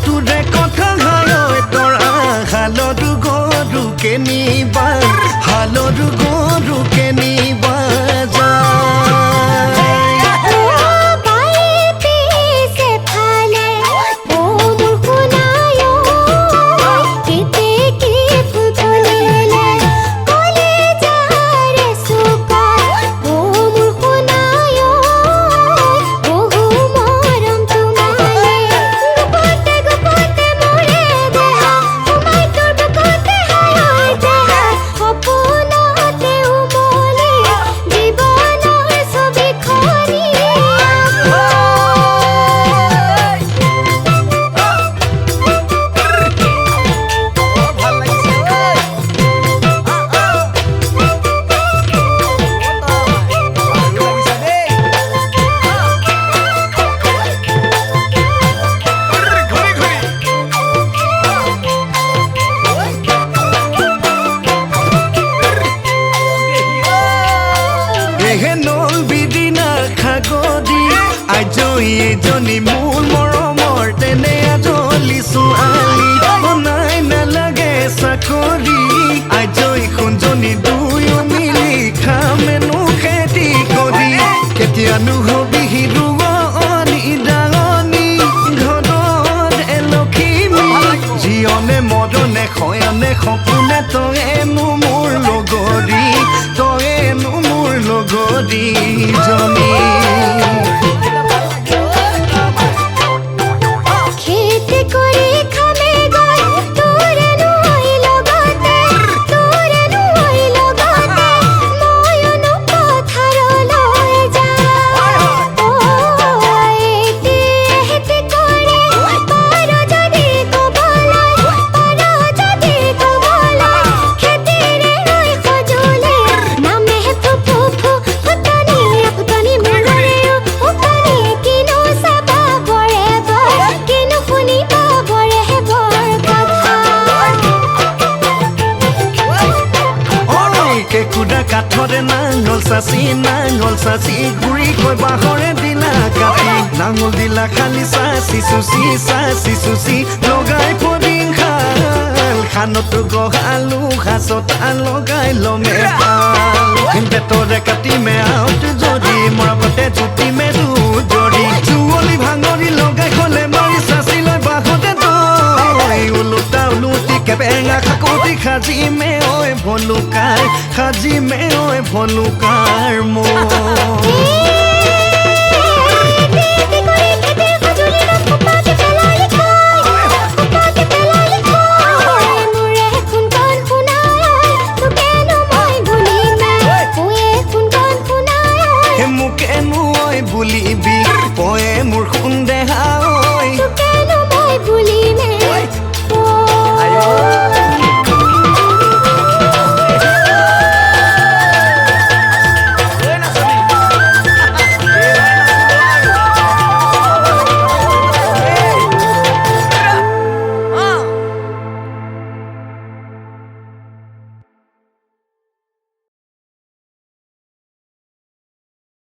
তোৰে কথা ঘায় তৰা হালৰু গৰু কেনিবা হালৰু গৰু কেনিবা নল বিদিনা খাগদি আজই এজনী মোৰ মৰমৰ তেনে আজলি ছোৱালী নাই নালাগে চাকৰি আজই সোণজনী দুয়ো মিলি খামেনো খেতি কৰি কেতিয়ানো হবি হিৰুৱনী ডাঙনি ঘৰত লখিমী জীয়নে মদনে শয়নে সপোনে তয়েনো মোৰ লগৰী তয়েনো মোৰ লগৰী জনী কাঠৰে নাঙল চাচি ঘূৰি কৈ বাঁহৰে দিলা কাটি নাঙল দিলা খালি চাচি চুচি লগাই ফৰিং খাল খানতো গহালো সাঁচত লগাই লমে পাল বেতৰে কাটি মে আউট যদি মৰমতে জুতি মেৰু জৰি চুৱলি ভাঙৰি লগাই খলে মাৰি চাচি লৈ বাঁহতে তই উলুটি কেবেঙা খাকতি খাজি মে ঐ ভলুকাৰ মোৰ